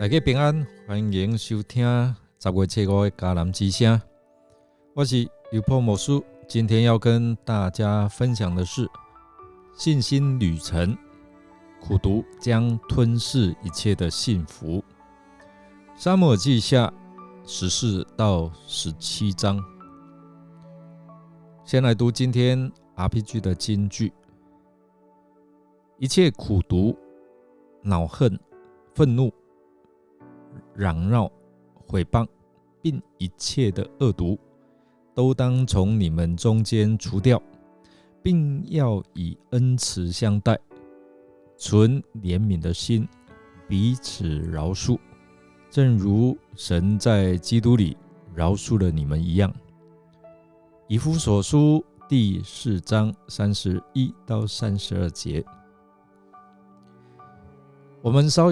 大家平安，欢迎收听10月7日的迦南之声。我是尤波牧师，今天要跟大家分享的是信心旅程，苦读将吞噬一切的幸福。撒母耳记下14到17章。先来读今天 RPG 的金句：一切苦毒、恼恨、愤怒、嚷闹、毁谤，并一切的恶毒，都当从你们中间除掉，并要以恩慈相待，存怜悯的心，彼此饶恕，正如神在基督里饶恕了你们一样。以弗所书第4章31到32节。我们稍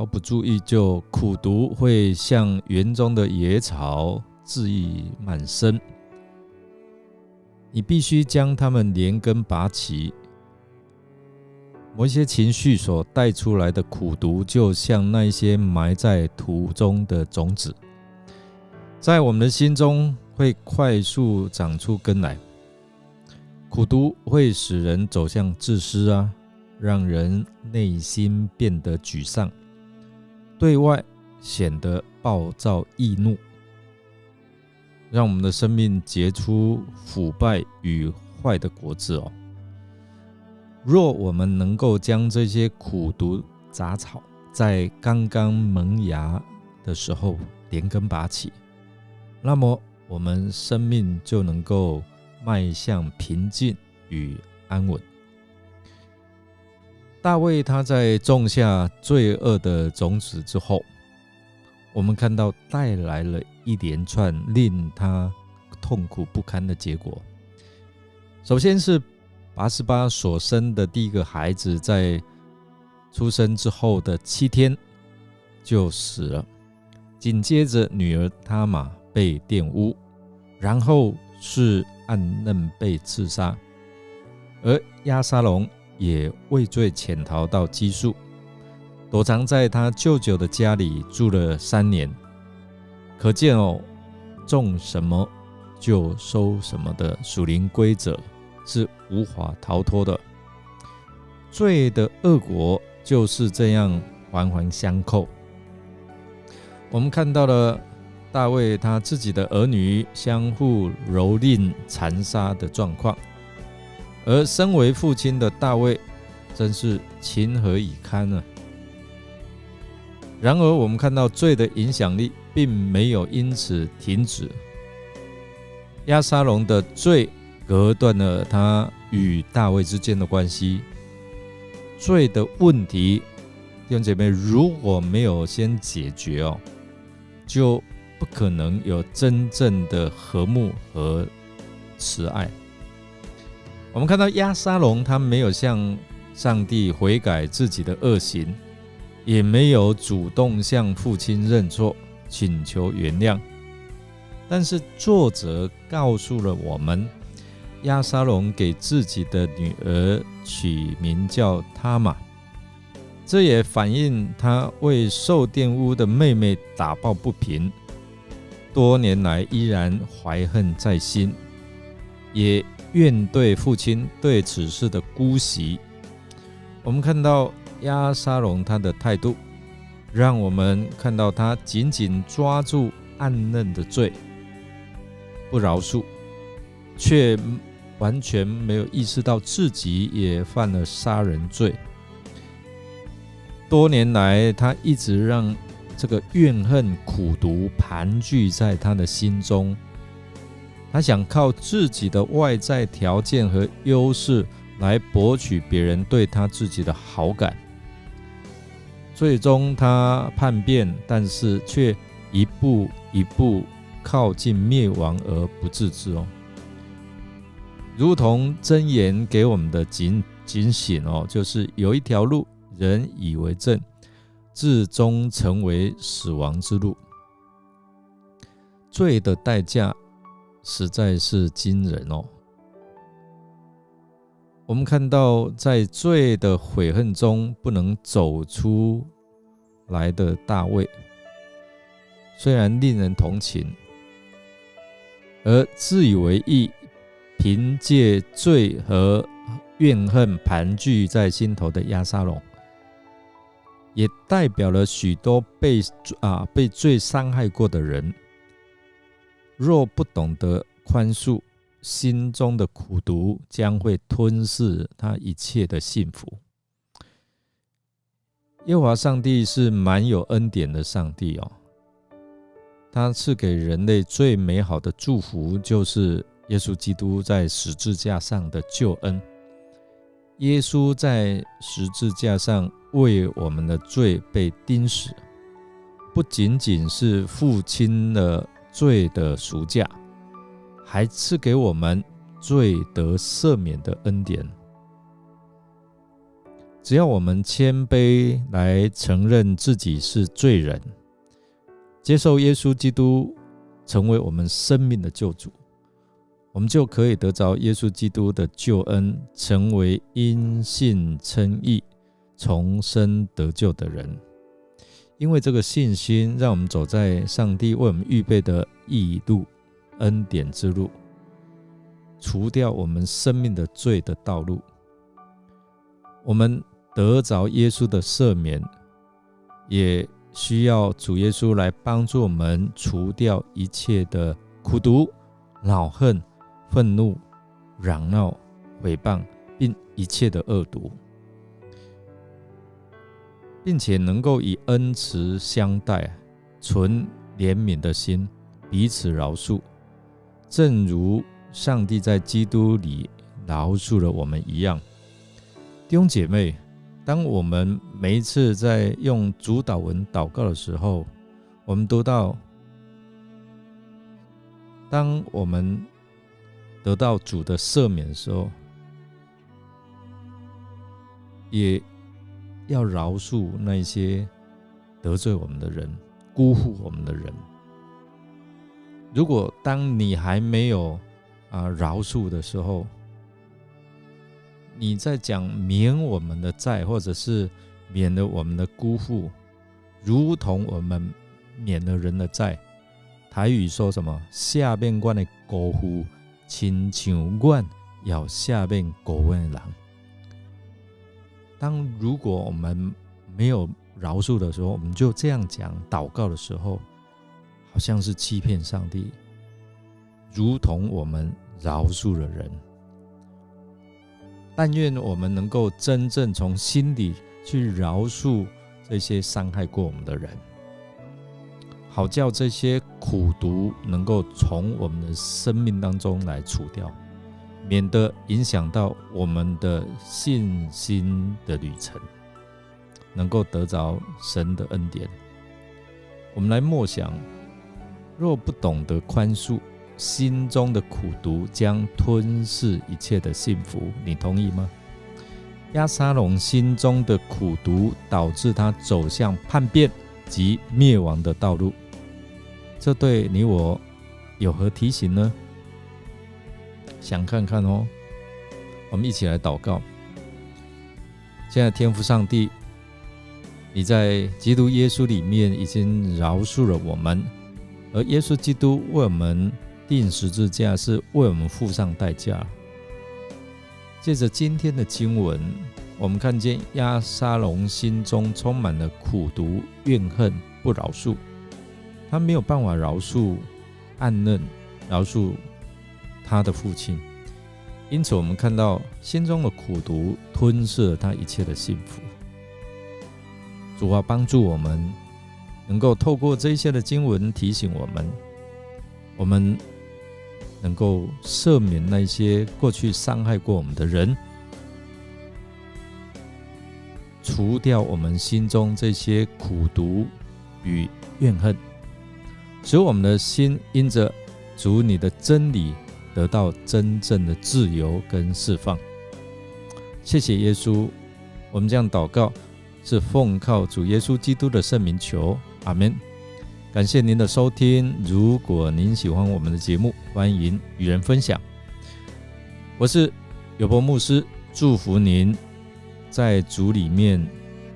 不注意就苦毒会像园中的野草，恣意漫生。你必须将它们连根拔起。某一些情绪所带出来的苦毒，就像那些埋在土中的种子，在我们的心中会快速长出根来。苦毒会使人走向自私让人内心变得沮丧，对外显得暴躁易怒，让我们的生命结出腐败与坏的果子。若我们能够将这些苦毒杂草在刚刚萌芽的时候连根拔起，那么我们生命就能够迈向平静与安稳。大卫他在种下罪恶的种子之后，我们看到带来了一连串令他痛苦不堪的结果。首先是拔示巴所生的第一个孩子，在出生之后的7天就死了，紧接着女儿他玛被玷污，然后是暗嫩被刺杀，而押沙龙也畏罪潜逃到基述，躲藏在他舅舅的家里住了3年。可见种什么就收什么的属灵规则是无法逃脱的。罪的恶果就是这样环环相扣。我们看到了大卫他自己的儿女相互蹂躏残杀的状况，而身为父亲的大卫真是情何以堪啊！然而我们看到罪的影响力并没有因此停止。押沙龙的罪隔断了他与大卫之间的关系。罪的问题，弟兄姐妹，如果没有先解决就不可能有真正的和睦和慈爱。我们看到押沙龙他没有向上帝悔改自己的恶行，也没有主动向父亲认错请求原谅。但是作者告诉了我们，押沙龙给自己的女儿取名叫他玛，这也反映他为受玷污的妹妹打抱不平，多年来依然怀恨在心，也怨对父亲对此事的姑息。我们看到押沙龙他的态度，让我们看到他紧紧抓住暗嫩的罪，不饶恕，却完全没有意识到自己也犯了杀人罪。多年来他一直让这个怨恨苦毒盘踞在他的心中，他想靠自己的外在条件和优势来博取别人对他自己的好感，最终他叛变，但是却一步一步靠近灭亡而不自知。如同箴言给我们的警醒就是有一条路人以为正，至终成为死亡之路。罪的代价实在是惊人我们看到在罪的悔恨中不能走出来的大卫，虽然令人同情，而自以为义，凭借罪和怨恨盘踞在心头的押沙龙，也代表了许多被罪伤害过的人，若不懂得宽恕，心中的苦毒将会吞噬他一切的幸福。耶和华上帝是满有恩典的上帝哦，他赐给人类最美好的祝福，就是耶稣基督在十字架上的救恩。耶稣在十字架上为我们的罪被钉死，不仅仅是付清了罪的赎价，还赐给我们罪得赦免的恩典。只要我们谦卑来承认自己是罪人，接受耶稣基督成为我们生命的救主，我们就可以得着耶稣基督的救恩，成为因信称义、重生得救的人。因为这个信心，让我们走在上帝为我们预备的义路、恩典之路，除掉我们生命的罪的道路。我们得着耶稣的赦免，也需要主耶稣来帮助我们除掉一切的苦毒、恼恨、愤怒、嚷闹、毁谤，并一切的恶毒，并且能够以恩慈相待，存怜悯的心，彼此饶恕，正如上帝在基督里饶恕了我们一样。弟兄姐妹，当我们每一次在用主祷文祷告的时候，我们读到，当我们得到主的赦免的时候，也要饶恕那些得罪我们的人、辜负我们的人。如果当你还没有饶恕的时候，你在讲免我们的债，或者是免了我们的辜负，如同我们免了人的债。台语说什么？下面我的辜负，亲像我要下面辜负的人。如果我们没有饶恕的时候，我们就这样讲祷告的时候，好像是欺骗上帝，如同我们饶恕了人。但愿我们能够真正从心里去饶恕这些伤害过我们的人，好叫这些苦毒能够从我们的生命当中来除掉，免得影响到我们的信心的旅程，能够得着神的恩典。我们来默想，若不懂得宽恕，心中的苦毒将吞噬一切的幸福，你同意吗？押沙龙心中的苦毒导致他走向叛变及灭亡的道路，这对你我有何提醒呢？想看看哦。我们一起来祷告。现在天父上帝，你在基督耶稣里面已经饶恕了我们，而耶稣基督为我们钉十字架，是为我们付上代价。借着今天的经文，我们看见押沙龙心中充满了苦毒、怨恨、不饶恕，他没有办法饶恕暗嫩，饶恕他的父亲，因此我们看到心中的苦毒吞噬了他一切的幸福。主啊，帮助我们能够透过这些的经文提醒我们能够赦免那些过去伤害过我们的人，除掉我们心中这些苦毒与怨恨，使我们的心因着主你的真理得到真正的自由跟释放。谢谢耶稣，我们这样祷告是奉靠主耶稣基督的圣名求，阿们。感谢您的收听，如果您喜欢我们的节目，欢迎与人分享。我是友伯牧师，祝福您在主里面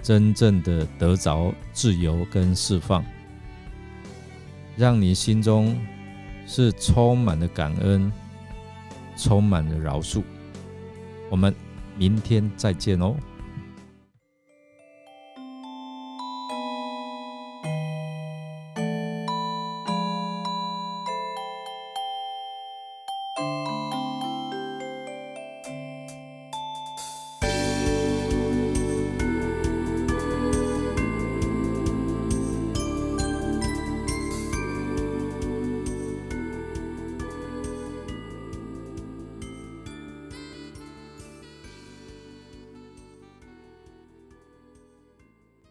真正的得着自由跟释放，让你心中是充满了感恩，充满了饶恕。我们明天再见哦。